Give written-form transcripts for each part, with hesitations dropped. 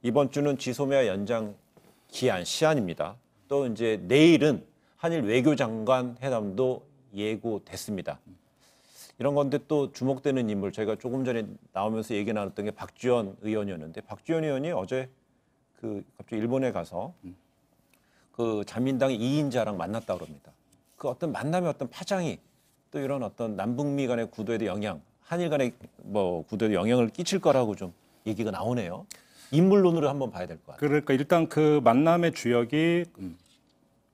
이번 주는 지소미아 연장 기한 시한입니다. 또 이제 내일은 한일 외교장관 회담도 예고됐습니다. 이런 건데 또 주목되는 인물, 저희가 조금 전에 나오면서 얘기 나눴던 게 박지원 의원이었는데, 박지원 의원이 어제 갑자기 일본에 가서 그 자민당의 이인자랑 만났다고 그럽니다. 그 어떤 만남의 어떤 파장이 또 이런 어떤 남북미 간의 구도에도 영향, 한일 간의 구도에도 영향을 끼칠 거라고 좀 얘기가 나오네요. 인물론으로 한번 봐야 될 것 같아요. 그러니까 일단 그 만남의 주역이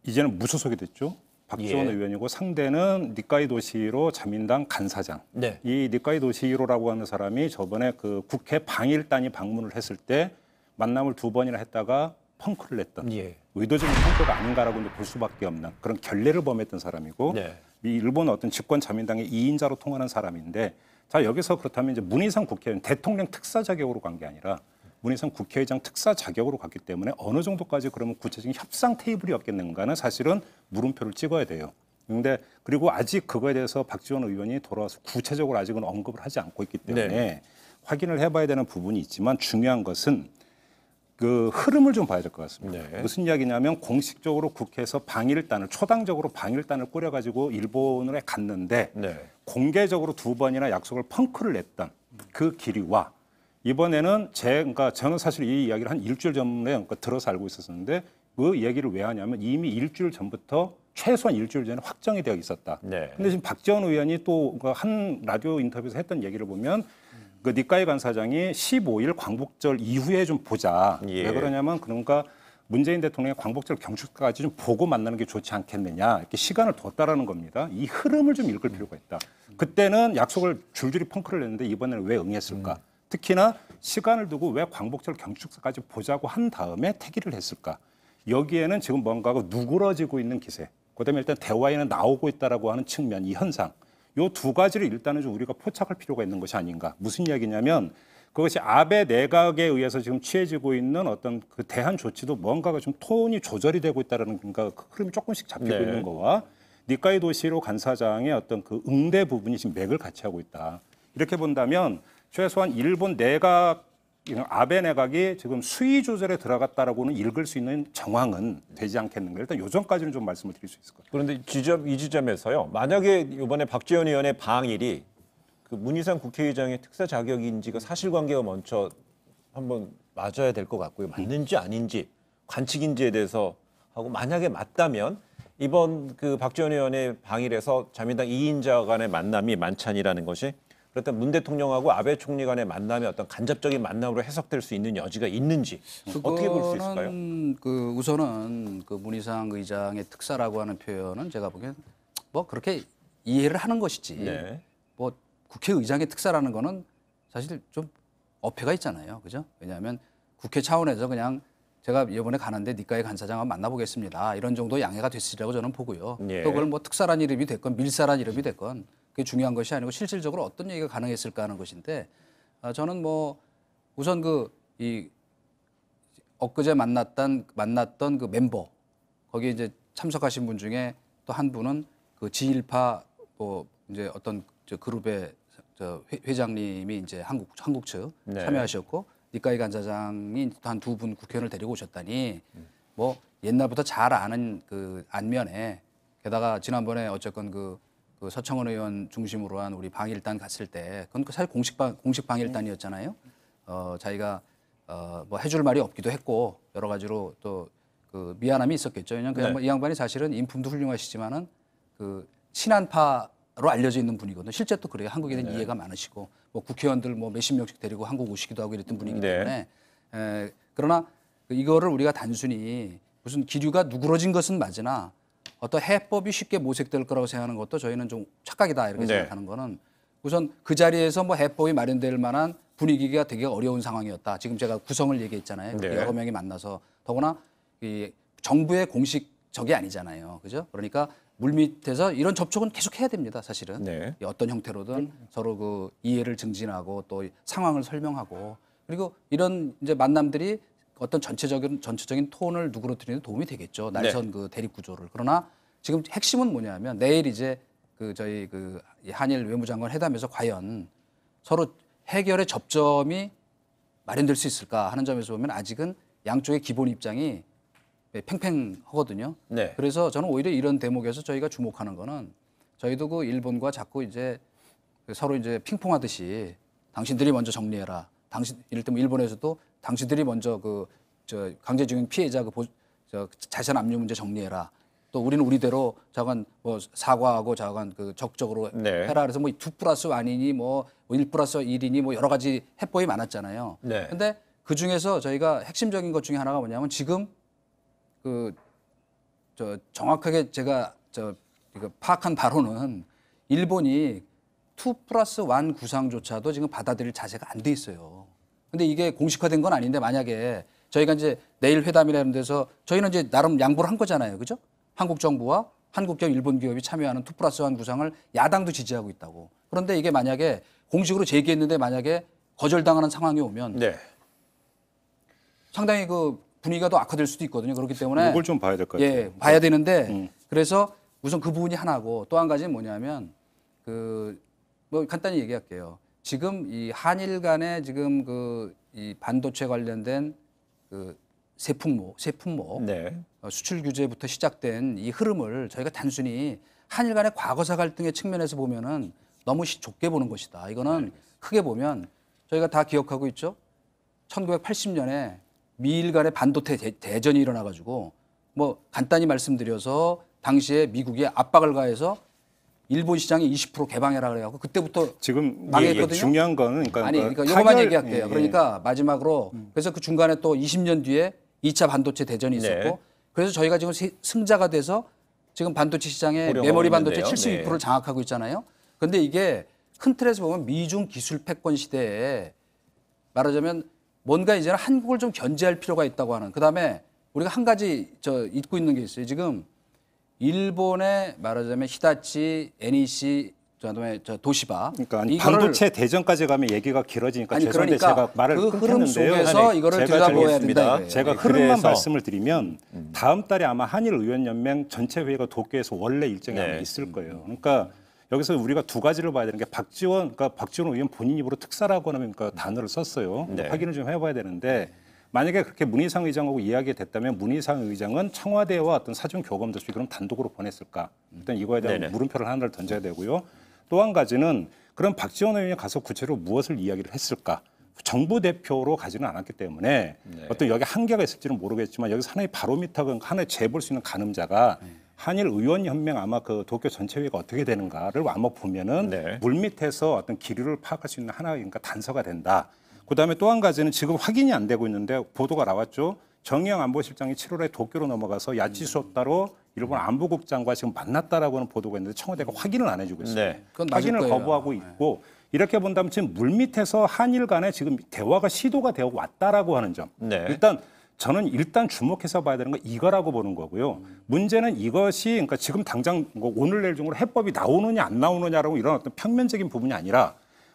이제는 무소속이 됐죠. 박지원 의원이고 상대는 니카이 도시히로 자민당 간사장. 네. 이 니카이 도시히로라고 하는 사람이 저번에 그 국회 방일단이 방문을 했을 때 만남을 2번이나 했다가 펑크를 냈던 의도적인 펑크가 아닌가라고 볼 수밖에 없는 그런 결례를 범했던 사람이고 이 일본 어떤 집권 자민당의 2인자로 통하는 사람인데, 자 여기서 그렇다면 이제 문희상 국회의원 대통령 특사 자격으로 간 게 아니라 문희상 국회의장 특사 자격으로 갔기 때문에 어느 정도까지 그러면 구체적인 협상 테이블이 없겠는가는 사실은 물음표를 찍어야 돼요. 그런데 그리고 아직 그거에 대해서 박지원 의원이 돌아와서 구체적으로 아직은 언급을 하지 않고 있기 때문에 확인을 해봐야 되는 부분이 있지만, 중요한 것은 그 흐름을 좀 봐야 될 것 같습니다. 무슨 이야기냐면 공식적으로 국회에서 방일단을 초당적으로 방일단을 꾸려가지고 일본에 갔는데 공개적으로 2번이나 약속을 펑크를 냈던 그 기류와 이번에는 그러니까 저는 사실 이 이야기를 한 일주일 전에 들어서 알고 있었는데, 그 얘기를 왜 하냐면 이미 일주일 전부터 최소한 일주일 전에 확정이 되어 있었다. 근데 지금 박지원 의원이 또 한 라디오 인터뷰에서 했던 얘기를 보면 그 니카이 간사장이 15일 광복절 이후에 좀 보자. 왜 그러냐면 그러니까 문재인 대통령의 광복절 경축까지 좀 보고 만나는 게 좋지 않겠느냐, 이렇게 시간을 뒀다라는 겁니다. 이 흐름을 좀 읽을 필요가 있다. 그때는 약속을 줄줄이 펑크를 냈는데 이번에는 왜 응했을까? 특히나 시간을 두고 왜 광복절 경축사까지 보자고 한 다음에 태기를 했을까? 여기에는 지금 뭔가가 누그러지고 있는 기세, 그다음에 일단 대화에는 나오고 있다라고 하는 측면, 이 현상, 요 2가지를 일단은 좀 우리가 포착할 필요가 있는 것이 아닌가. 무슨 이야기냐면 그것이 아베 내각에 의해서 지금 취해지고 있는 어떤 그 대한 조치도 뭔가가 좀 톤이 조절이 되고 있다라는, 그러니까 그 흐름이 조금씩 잡히고 있는 거와 니카이 도시히로 간사장의 어떤 그 응대 부분이 지금 맥을 같이 하고 있다. 이렇게 본다면 최소한 일본 내각, 아베 내각이 지금 수위 조절에 들어갔다라고는 읽을 수 있는 정황은 되지 않겠는가. 일단 요전까지는 좀 말씀을 드릴 수 있을 것 같아요. 그런데 이 지점에서요, 만약에 이번에 박지원 의원의 방일이 그 문희상 국회의장의 특사 자격인지가 사실관계가 먼저 한번 맞아야 될 것 같고요. 맞는지 아닌지, 관측인지에 대해서 하고, 만약에 맞다면 이번 그 박지원 의원의 방일에서 자민당 2인자 간의 만남이 만찬이라는 것이 그렇다면 문 대통령하고 아베 총리 간의 만남이 어떤 간접적인 만남으로 해석될 수 있는 여지가 있는지 어떻게 볼 수 있을까요? 그 우선은 그 문희상 의장의 특사라고 하는 표현은 제가 보기엔 뭐 그렇게 이해를 하는 것이지. 뭐 국회의장의 특사라는 거는 사실 좀 어폐가 있잖아요, 그죠? 왜냐하면 국회 차원에서 그냥 제가 이번에 가는데 니카이 간사장 한번 만나보겠습니다, 이런 정도 양해가 됐으리라고 저는 보고요. 또 그걸 뭐 특사란 이름이 됐건 밀사란 이름이 됐건 그게 중요한 것이 아니고 실질적으로 어떤 얘기가 가능했을까 하는 것인데, 저는 뭐 우선 이 엊그제 만났던 그 멤버, 거기에 이제 참석하신 분 중에 또 한 분은 그 지일파 뭐 이제 어떤 저 그룹의 회장님이 이제 한국 측 참여하셨고, 니카이 간사장이 또 한 2분 국회의원을 데리고 오셨다니 뭐 옛날부터 잘 아는 그 안면에, 게다가 지난번에 어쨌건 그 서청원 의원 중심으로 한 우리 방일단 갔을 때 그건 사실 공식 방일단이었잖아요. 자기가 뭐 해줄 말이 없기도 했고 여러 가지로 또 그 미안함이 있었겠죠. 왜냐하면 이 양반이 사실은 인품도 훌륭하시지만은 그 친한파로 알려져 있는 분이거든요. 실제 또 그래요. 한국에 대한 이해가 많으시고 뭐 국회의원들 뭐 몇십 명씩 데리고 한국 오시기도 하고 이랬던 분이기 때문에 그러나 이거를 우리가 단순히 무슨 기류가 누그러진 것은 맞으나 어떤 해법이 쉽게 모색될 거라고 생각하는 것도 저희는 좀 착각이다, 이렇게 생각하는 거는, 우선 그 자리에서 뭐 해법이 마련될 만한 분위기가 되게 어려운 상황이었다. 지금 제가 구성을 얘기했잖아요. 여러 명이 만나서, 더구나 이 정부의 공식적이 아니잖아요, 그죠? 그러니까 물밑에서 이런 접촉은 계속 해야 됩니다, 사실은. 어떤 형태로든 서로 그 이해를 증진하고 또 상황을 설명하고, 그리고 이런 이제 만남들이 어떤 전체적인 톤을 누그러뜨리는 데 도움이 되겠죠. 날선 그 대립 구조를. 그러나 지금 핵심은 뭐냐면 내일 이제 그 저희 그 한일 외무장관 회담에서 과연 서로 해결의 접점이 마련될 수 있을까 하는 점에서 보면 아직은 양쪽의 기본 입장이 팽팽하거든요. 네. 그래서 저는 오히려 이런 대목에서 저희가 주목하는 거는 저희도 그 일본과 자꾸 이제 서로 이제 핑퐁하듯이 당신들이 먼저 정리해라. 이를테면 일본에서도 당신들이 먼저 저 강제징용 피해자 저 자산 압류 문제 정리해라. 또 우리는 우리대로 자관 뭐 사과하고 자관 적극적으로 네. 해라. 그래서 뭐 2+1이니 뭐 1+1이니 뭐 여러 가지 해법이 많았잖아요. 네. 근데 그 중에서 저희가 핵심적인 것 중에 하나가 뭐냐면 지금 저 정확하게 제가 이거 파악한 바로는 일본이 2+1 구상조차도 지금 받아들일 자세가 안 돼 있어요. 근데 이게 공식화된 건 아닌데 만약에 저희가 이제 내일 회담이라는 데서 저희는 이제 나름 양보를 한 거잖아요. 그죠? 한국 정부와 한국 기업, 일본 기업이 참여하는 2+1 구상을 야당도 지지하고 있다고. 그런데 이게 만약에 공식으로 제기했는데 만약에 거절당하는 상황이 오면 네. 상당히 분위기가 더 악화될 수도 있거든요. 그렇기 때문에 이걸 좀 봐야 될 것 같아요. 예, 봐야 되는데 그래서 우선 그 부분이 하나고 또 한 가지는 뭐냐면 뭐 간단히 얘기할게요. 지금 이 한일 간에 지금 이 반도체 관련된 세품목 네. 수출 규제부터 시작된 이 흐름을 저희가 단순히 한일 간의 과거사 갈등의 측면에서 보면은 너무 좁게 보는 것이다. 이거는 크게 보면 저희가 다 기억하고 있죠. 1980년에 미일 간의 반도체 대전이 일어나가지고 뭐 간단히 말씀드려서 당시에 미국이 압박을 가해서 일본 시장이 20% 개방해라 그래갖고 그때부터 지금 망했거든요. 중요한 거는 그러니까 이것만 얘기할게요. 그러니까 마지막으로 그래서 그 중간에 또 20년 뒤에 2차 반도체 대전이 있었고 네. 그래서 저희가 지금 승자가 돼서 지금 반도체 시장에 고려하고 메모리 반도체 있는데요. 72%를 장악하고 있잖아요. 그런데 이게 큰 틀에서 보면 미중 기술 패권 시대에 말하자면 뭔가 이제는 한국을 좀 견제할 필요가 있다고 하는. 그다음에 우리가 한 가지 잊고 있는 게 있어요. 지금 일본의 말하자면 히다치, NEC, 그다음에 도시바. 그러니까 반도체 대전까지 가면 얘기가 길어지니까 죄송한데 그러니까 제가 말을 그 흐름 끊겼는데요. 속에서 이거를 들여다봐야 된다. 이거예요. 제가 네, 흐름만 그래서 말씀을 드리면 다음 달에 아마 한일 의원연맹 전체 회의가 도쿄에서 원래 일정이 네. 아마 있을 거예요. 그러니까 여기서 우리가 두 가지를 봐야 되는 게 박지원 의원 본인 입으로 특사라고 하는 단어를 썼어요. 네. 확인을 좀 해봐야 되는데 만약에 그렇게 문희상 의장하고 이야기가 됐다면 문희상 의장은 청와대와 어떤 사전 교감도 없이 그럼 단독으로 보냈을까? 일단 이거에 대한 네네. 물음표를 하나를 던져야 되고요. 또 한 가지는 그럼 박지원 의원이 가서 구체적으로 무엇을 이야기를 했을까? 정부 대표로 가지는 않았기 때문에 어떤 여기 한계가 있을지는 모르겠지만 여기서 하나의 바로미터가 하나의 재볼 수 있는 가늠자가 한일 의원연맹 아마 도쿄 전체회의가 어떻게 되는가를 아마 보면은 네. 물밑에서 어떤 기류를 파악할 수 있는 하나의 그러니까 단서가 된다. 그다음에 또 한 가지는 지금 확인이 안 되고 있는데 보도가 나왔죠. 정의영 안보실장이 7월에 도쿄로 넘어가서 야치수 따로 일본 안보국장과 지금 만났다라고 하는 보도가 있는데 청와대가 확인을 안 해주고 있어요. 네. 그건 맞을 확인을 거예요. 거부하고 있고 이렇게 본다면 지금 물밑에서 한일 간에 지금 대화가 시도가 되어 왔다라고 하는 점. 네. 저는 주목해서 봐야 되는 건 이거라고 보는 거고요. 문제는 이것이 그러니까 지금 당장 뭐 오늘 내일 중으로 해법이 나오느냐 안 나오느냐라고 이런 어떤 평면적인 부분이 아니라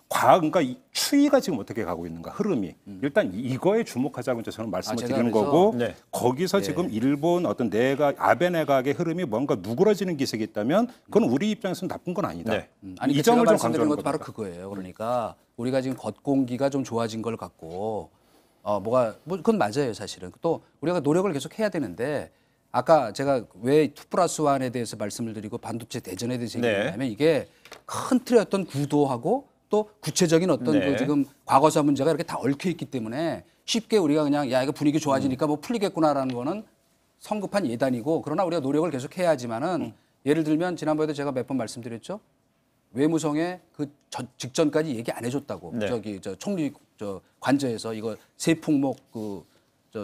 그러니까 이 추이가 지금 어떻게 가고 있는가 흐름이 일단 이거에 주목하자고 이제 저는 말씀을 제가 드리는 그래서 거고 네. 거기서 지금 일본 어떤 아베 내각의 흐름이 뭔가 누그러지는 기색이 있다면 그건 우리 입장에서는 나쁜 건 아니다. 네. 이 제가 점을 좀 말씀드린 강조하는 것도 바로 겁니다. 그거예요. 그러니까 우리가 지금 겉공기가 좀 좋아진 걸 갖고 그건 맞아요, 사실은. 또 우리가 노력을 계속 해야 되는데 아까 제가 왜 2+1에 대해서 말씀을 드리고 반도체 대전에 대해서 네. 얘기했냐면 이게 큰 틀의 어떤 구도하고 또 구체적인 어떤 네. 지금 과거사 문제가 이렇게 다 얽혀 있기 때문에 쉽게 우리가 그냥 이거 분위기 좋아지니까 뭐 풀리겠구나라는 거는 성급한 예단이고 그러나 우리가 노력을 계속 해야 하지만은 예를 들면 지난번에도 제가 몇 번 말씀드렸죠. 외무성에 직전까지 얘기 안 해줬다고. 네. 총리 관저에서 이거 세품목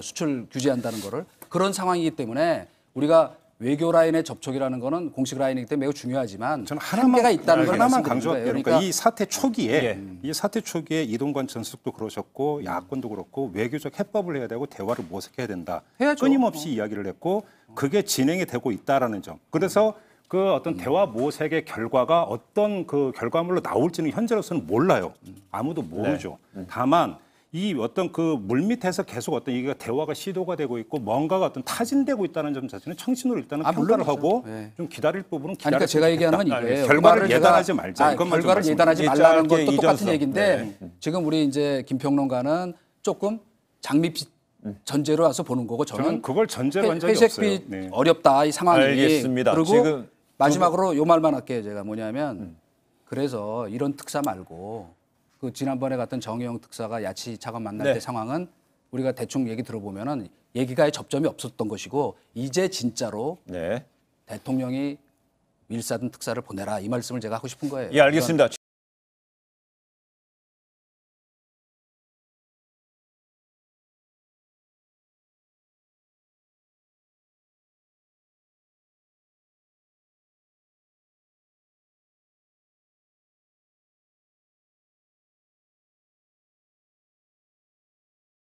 수출 규제한다는 거를 그런 상황이기 때문에 우리가 외교 라인의 접촉이라는 거는 공식 라인이기 때문에 매우 중요하지만 저는 한계가 있다는 걸 하나만 말씀드리는 강조할게요. 거예요. 그러니까 이 사태 초기에 예. 이 사태 초기에 이동관 전수석도 그러셨고 야권도 그렇고 외교적 해법을 해야 되고 대화를 모색해야 된다. 해야죠. 끊임없이 이야기를 했고 그게 진행이 되고 있다라는 점. 그래서 그 어떤 대화 모색의 결과가 어떤 그 결과물로 나올지는 현재로서는 몰라요. 아무도 모르죠. 다만 이 어떤 그 물밑에서 계속 어떤 이게 대화가 시도가 되고 있고 뭔가가 어떤 타진되고 있다는 점 자체는 청신으로 일단은 평가를 물론이죠. 하고 네. 좀 기다릴 부분은 기다릴 그러니까 제가 얘기하는 건 겠다. 이거예요. 결과를 그 예단하지 제가- 말자. 이것만 좀 결과를 말씀드릴게요. 예단하지 짧게 말라는 것도 똑같은 이전서. 얘기인데 지금 우리 이제 김평론가는 조금 장밋빛 전제로 와서 보는 거고 저는 그걸 전제로 한 적이 회색빛 없어요. 네. 어렵다 이 상황이. 알겠습니다. 그리고 지금 마지막으로 요 말만 할게요. 제가 뭐냐면 그래서 이런 특사 말고 그 지난번에 갔던 정의용 특사가 야치 차관 만날 네. 때 상황은 우리가 대충 얘기 들어보면은 얘기가 접점이 없었던 것이고 이제 진짜로 네. 대통령이 밀사든 특사를 보내라 이 말씀을 제가 하고 싶은 거예요. 예, 알겠습니다.